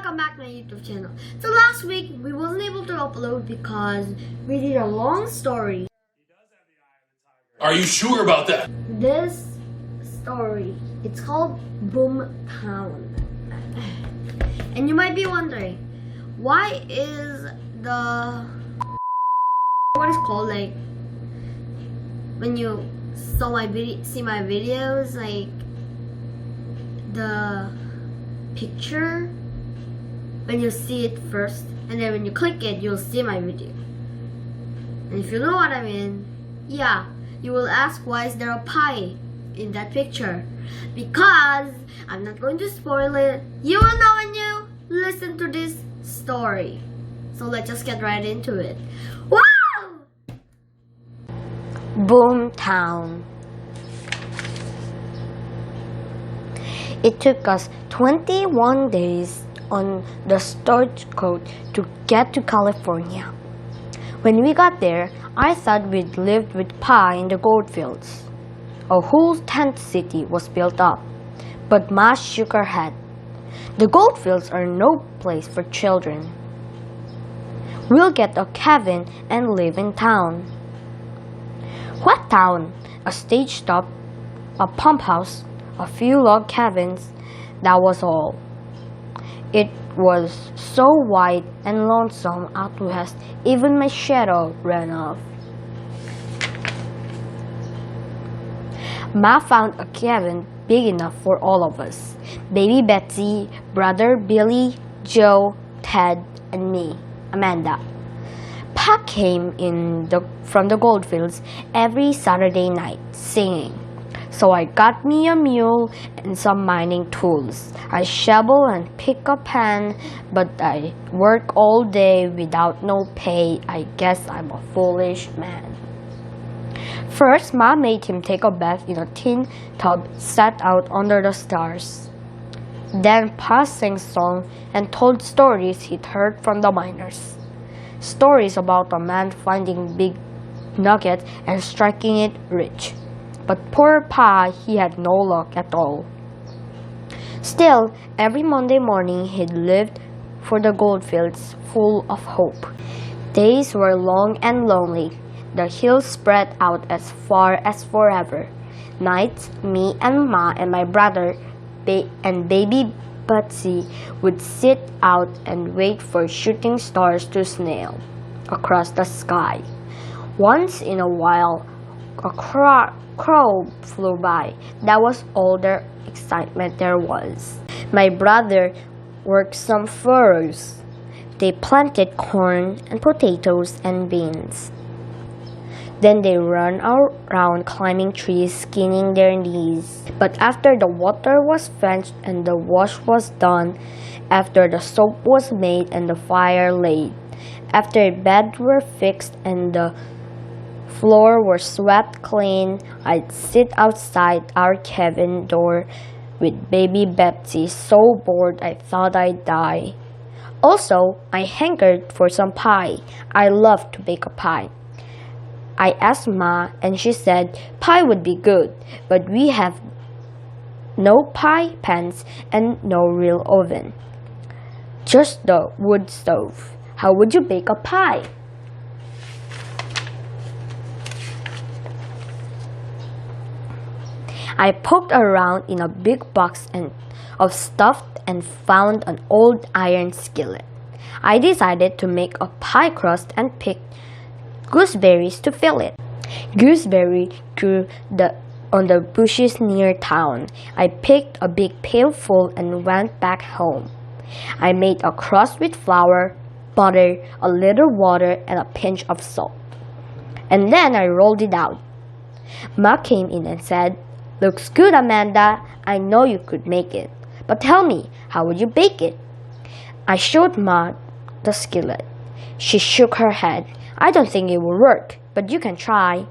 welcome back to my YouTube channel. So last week we wasn't able to upload because we did a long story. Are you sure about that? This story, it's called Boomtown. And you might be wondering, why is the what is called, like, when you see my videos, like the picture, when you see it first and then when you click it you'll see my video. And if you know what I mean, yeah, you will ask, why is there a pie in that picture? Because I'm not going to spoil it. You will know when you listen to this story. So let's just get right into it. Wow! Boomtown. It took us 21 days on the stagecoach to get to California. When we got there, I thought we'd lived with Pa in the goldfields. A whole tent city was built up, but Ma shook her head. The goldfields are no place for children. We'll get a cabin and live in town. What town? A stage stop, a pump house, a few log cabins, that was all. It was so wide and lonesome out west, even my shadow ran off. Ma found a cabin big enough for all of us. Baby Betsy, brother Billy, Joe, Ted, and me, Amanda. Pa came from the goldfields every Saturday night singing. So I got me a mule and some mining tools. I shovel and pick a pan, but I work all day without no pay. I guess I'm a foolish man. First, Ma made him take a bath in a tin tub set out under the stars. Then Pa sang songs and told stories he'd heard from the miners. Stories about a man finding big nuggets and striking it rich. But poor Pa, he had no luck at all. Still, every Monday morning he lived for the goldfields full of hope. Days were long and lonely. The hills spread out as far as forever. Nights, me and Ma and my brother and baby Betsy would sit out and wait for shooting stars to snail across the sky. Once in a while, a crow flew by. That was all the excitement there was. My brother worked some furrows. They planted corn and potatoes and beans. Then they ran around climbing trees, skinning their knees. But after the water was fetched and the wash was done, after the soap was made and the fire laid, after beds were fixed and the floor was swept clean, I'd sit outside our cabin door with baby Betsy, so bored I thought I'd die. Also, I hankered for some pie. I loved to bake a pie. I asked Ma and she said pie would be good, but we have no pie pans and no real oven. Just the wood stove. How would you bake a pie? I poked around in a big box of stuff and found an old iron skillet. I decided to make a pie crust and picked gooseberries to fill it. Gooseberry grew on the bushes near town. I picked a big pail full and went back home. I made a crust with flour, butter, a little water, and a pinch of salt. And then I rolled it out. Ma came in and said, "Looks good, Amanda. I know you could make it. But tell me, how would you bake it?" I showed Ma the skillet. She shook her head. "I don't think it will work, but you can try."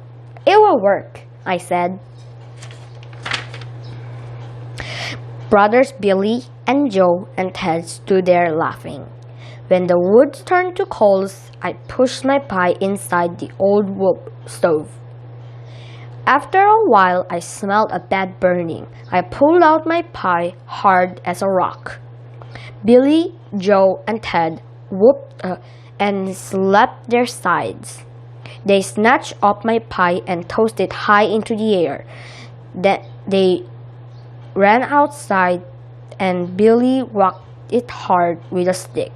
"It will work," I said. Brothers Billy and Joe and Ted stood there laughing. When the wood turned to coals, I pushed my pie inside the old wood stove. After a while, I smelled a bad burning. I pulled out my pie, hard as a rock. Billy, Joe, and Ted whooped and slapped their sides. They snatched up my pie and tossed it high into the air. Then they ran outside and Billy whacked it hard with a stick.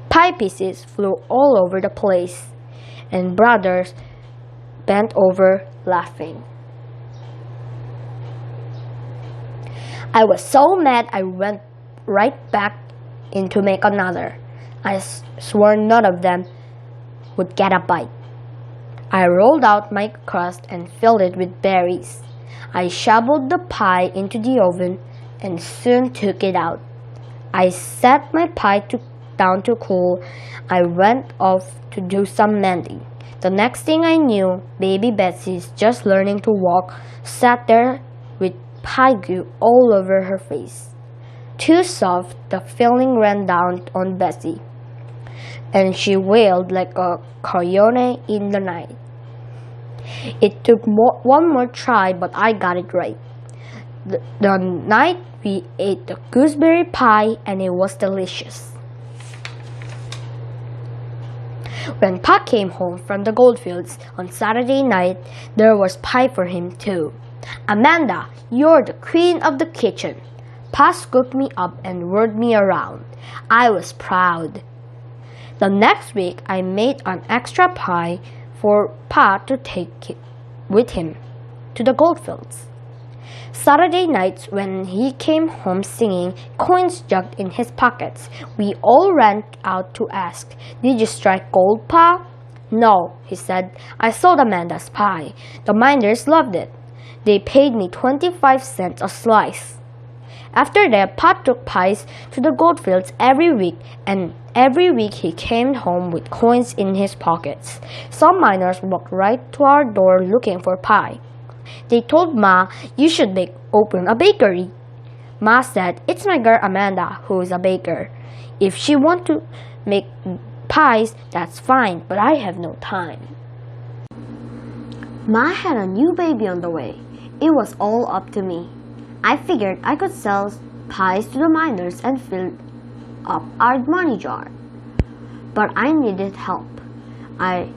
Pie pieces flew all over the place, and brothers bent over laughing. I was so mad I went right back in to make another. I swore none of them would get a bite. I rolled out my crust and filled it with berries. I shoveled the pie into the oven and soon took it out. I set my pie down to cool. I went off to do some mending. The next thing I knew, baby Betsy, just learning to walk, sat there with pie glue all over her face. Too soft, the filling ran down on Betsy, and she wailed like a coyote in the night. It took one more try, but I got it right. The night we ate the gooseberry pie, and it was delicious. When Pa came home from the goldfields on Saturday night, there was pie for him too. "Amanda, you're the queen of the kitchen." Pa scooped me up and whirled me around. I was proud. The next week, I made an extra pie for Pa to take with him to the goldfields. Saturday nights, when he came home singing, coins jugged in his pockets, we all ran out to ask, "Did you strike gold, Pa?" "No," he said. "I sold Amanda's pie. The minders loved it. They paid me 25 cents a slice." After that, Pa took pies to the goldfields every week, and every week he came home with coins in his pockets. Some miners walked right to our door looking for pie. They told Ma, "You should open a bakery." Ma said, "It's my girl Amanda who is a baker. If she wants to make pies, that's fine, but I have no time." Ma had a new baby on the way. It was all up to me. I figured I could sell pies to the miners and fill up our money jar. But I needed help. I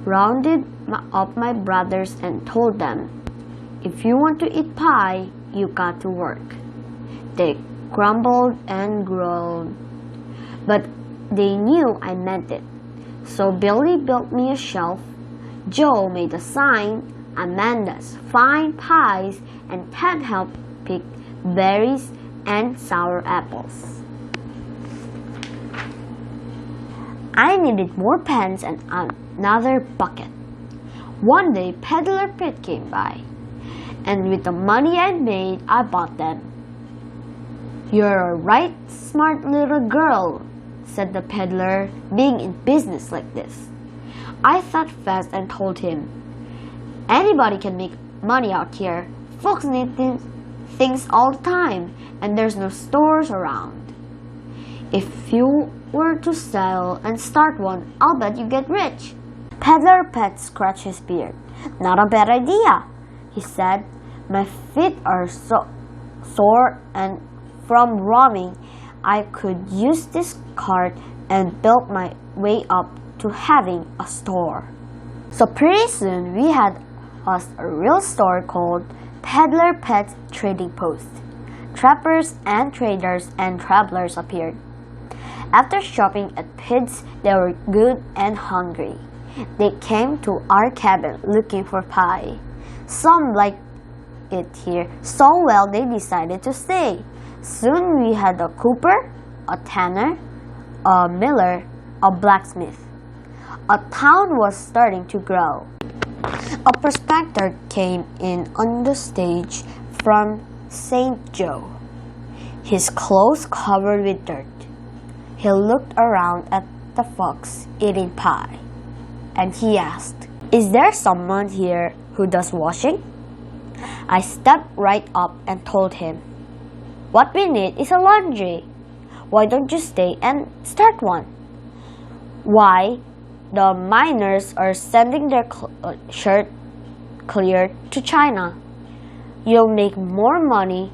rounded up my brothers and told them, "If you want to eat pie, you got to work." They grumbled and groaned, but they knew I meant it. So Billy built me a shelf, Joe made a sign, Amanda's fine pies, and Ted helped pick berries and sour apples. I needed more pens and another bucket. One day, Peddler Pete came by, and with the money I'd made, I bought them. "You're a right smart little girl," said the peddler, "being in business like this." I thought fast and told him, "Anybody can make money out here. Folks need things all the time, and there's no stores around. If you were to sell and start one, I'll bet you get rich." Peddler Pet scratched his beard. "Not a bad idea," he said. "My feet are so sore, and from roaming, I could use this cart and build my way up to having a store." So pretty soon, we had us a real store called Peddler Pet Trading Post. Trappers and traders and travelers appeared. After shopping at Pids, they were good and hungry. They came to our cabin looking for pie. Some liked it here so well they decided to stay. Soon we had a cooper, a tanner, a miller, a blacksmith. A town was starting to grow. A prospector came in on the stage from St. Joe, his clothes covered with dirt. He looked around at the folks eating pie, and he asked, "Is there someone here who does washing?" I stepped right up and told him, "What we need is a laundry. Why don't you stay and start one?" "Why, the miners are sending their shirt clear to China. You'll make more money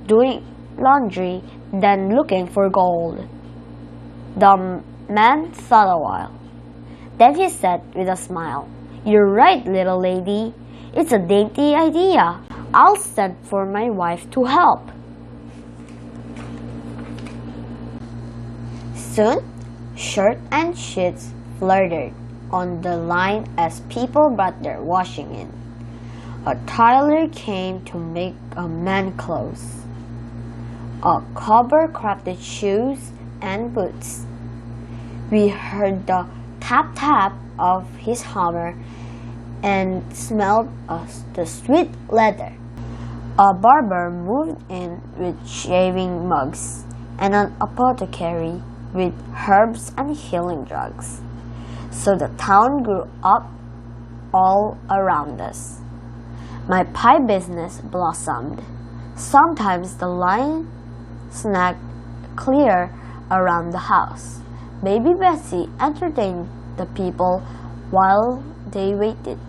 doing laundry than looking for gold. The man thought a while. Then he said with a smile, "You're right, little lady. It's a dainty idea. I'll send for my wife to help." Soon, shirts and sheets fluttered on the line as people brought their washing in. A tailor came to make a man clothes. A cobbler crafted shoes and boots. We heard the tap-tap of his hammer and smelled the sweet leather. A barber moved in with shaving mugs and an apothecary with herbs and healing drugs. So the town grew up all around us. My pie business blossomed. Sometimes the line snagged clear around the house. Baby Betsy entertained the people while they waited.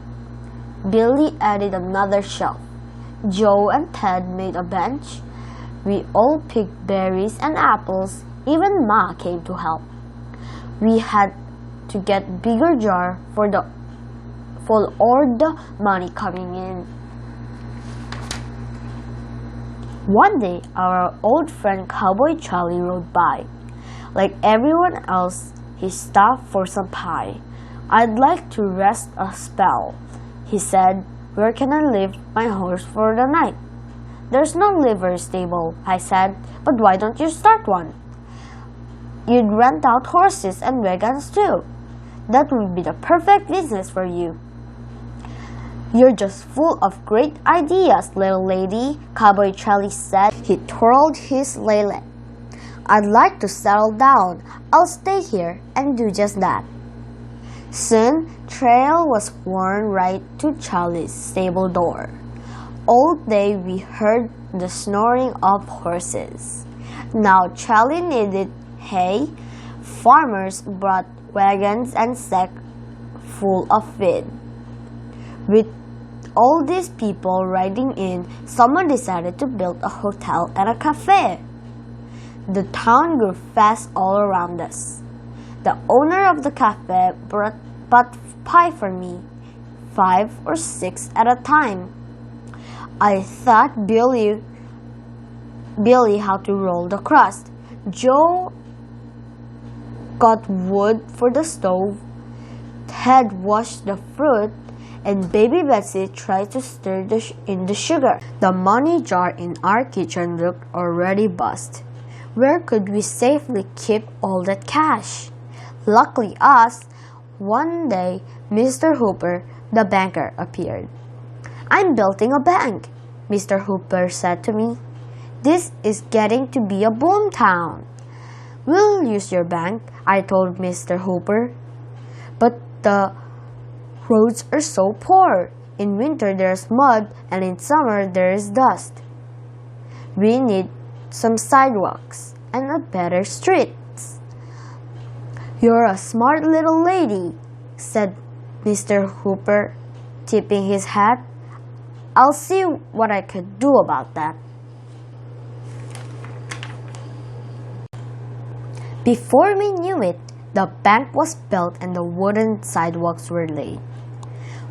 Billy added another shelf. Joe and Ted made a bench. We all picked berries and apples. Even Ma came to help. We had to get bigger jar for all the money coming in. One day, our old friend Cowboy Charlie rode by. Like everyone else, he stopped for some pie. "I'd like to rest a spell," he said. "Where can I leave my horse for the night?" "There's no livery stable," I said. "But why don't you start one? You'd rent out horses and wagons too. That would be the perfect business for you." "You're just full of great ideas, little lady," Cowboy Charlie said. He twirled his laylet. "I'd like to settle down. I'll stay here and do just that." Soon, trail was worn right to Charlie's stable door. All day we heard the snoring of horses. Now Charlie needed hay. Farmers brought wagons and sacks full of feed. With all these people riding in, someone decided to build a hotel and a cafe. The town grew fast all around us. The owner of the cafe bought pie for me, 5 or 6 at a time. I taught Billy how to roll the crust. Joe got wood for the stove. Ted washed the fruit, and Baby Betsy tried to stir in the sugar. The money jar in our kitchen looked already bust. Where could we safely keep all that cash? Luckily us, one day Mr. Hooper, the banker, appeared. "I'm building a bank," Mr. Hooper said to me. "This is getting to be a boom town." "We'll use your bank," I told Mr. Hooper. "But the roads are so poor. In winter there's mud and in summer there is dust. We need some sidewalks and a better streets." "You're a smart little lady," said Mr. Hooper, tipping his hat. "I'll see what I could do about that." Before we knew it, the bank was built and the wooden sidewalks were laid.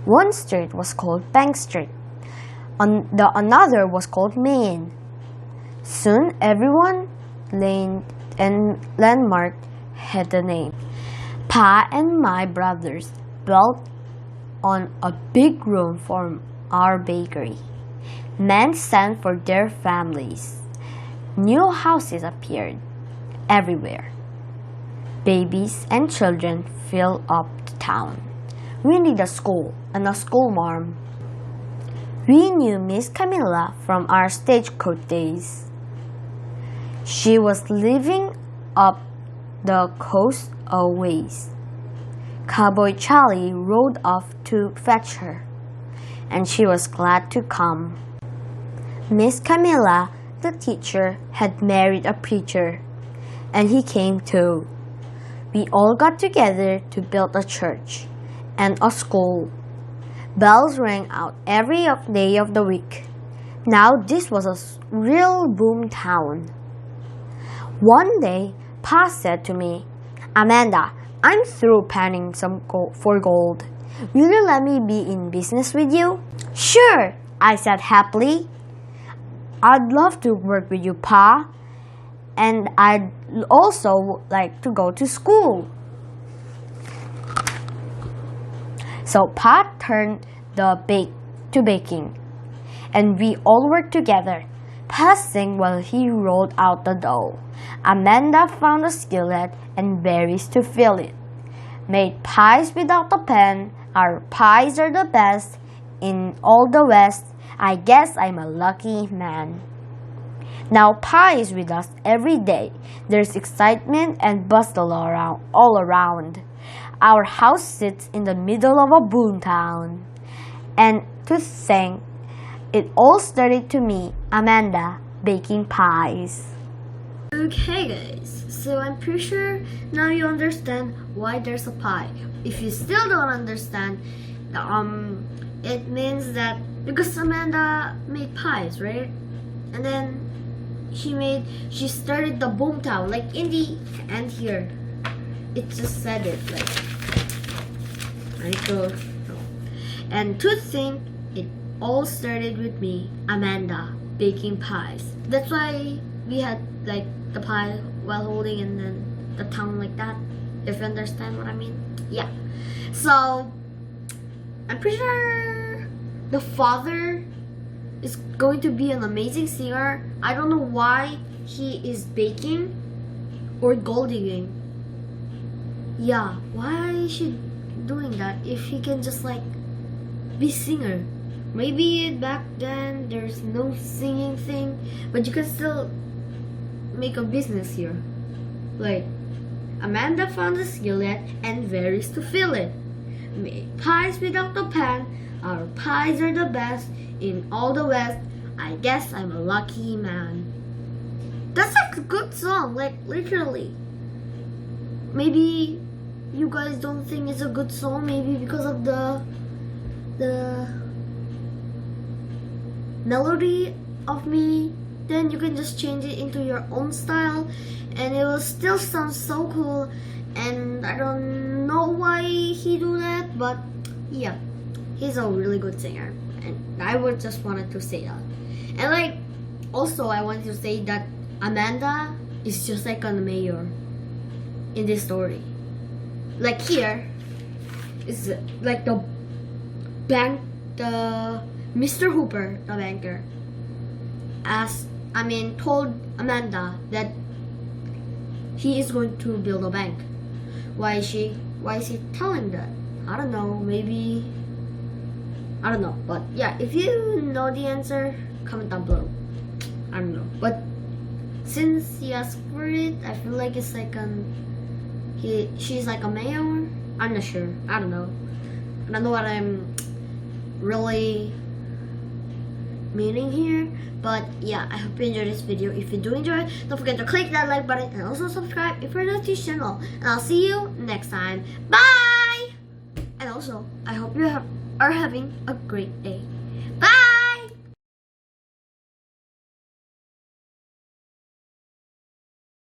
One street was called Bank Street. Another was called Main. Soon everyone lane and landmark had a name. Pa and my brothers built on a big room for our bakery. Men sent for their families. New houses appeared everywhere. Babies and children filled up the town. We need a school and a schoolmarm. We knew Miss Camilla from our stagecoach days. She was living up the coast a ways. Cowboy Charlie rode off to fetch her, and she was glad to come. Miss Camilla, the teacher, had married a preacher, and he came too. We all got together to build a church and a school. Bells rang out every day of the week. Now this was a real boom town. One day, Pa said to me, Amanda, I'm through panning for gold. Will you let me be in business with you? Sure, I said happily. I'd love to work with you, Pa. And I'd also like to go to school. So Pa turned the to baking, and we all worked together, passing while he rolled out the dough. Amanda found a skillet and berries to fill it. Made pies without a pan. Our pies are the best in all the West. I guess I'm a lucky man. Now Pa is with us every day. There's excitement and bustle all around. Our house sits in the middle of a boomtown. And to think, it all started to me, Amanda, baking pies. Okay guys, so I'm pretty sure now you understand why there's a pie. If you still don't understand, it means that because Amanda made pies, right? And then she started the boomtown, like in the end here. It just said it, like, and to think, it all started with me, Amanda, baking pies. That's why we had like the pie while holding and then the tongue like that. If you understand what I mean. Yeah. So I'm pretty sure the father is going to be an amazing singer. I don't know why he is baking or gold digging. Yeah, why is she doing that if he can just like be singer? Maybe back then there's no singing thing, but you can still make a business here. Like, Amanda found a skillet and berries to fill it. Made pies without a pan. Our pies are the best in all the West. I guess I'm a lucky man. That's a good song, like literally. Maybe you guys don't think it's a good song, maybe because of the melody of me. Then you can just change it into your own style and it will still sound so cool. And I don't know why he do that, but yeah, he's a really good singer. And I would just wanted to say that. And like, also I wanted to say that Amanda is just like a mayor in this story. Like here is like the bank, the Mr. Hooper, the banker, told Amanda that he is going to build a bank. Why is he telling that? I don't know, maybe, I don't know. But yeah, if you know the answer, comment down below. I don't know. But since he asked for it, I feel like it's like she's like a mayor. I'm not sure. I don't know. I don't know what I'm really meaning here. But yeah, I hope you enjoyed this video. If you do enjoy, don't forget to click that like button and also subscribe if you're new to this channel. And I'll see you next time. Bye! And also, I hope you are having a great day. Bye!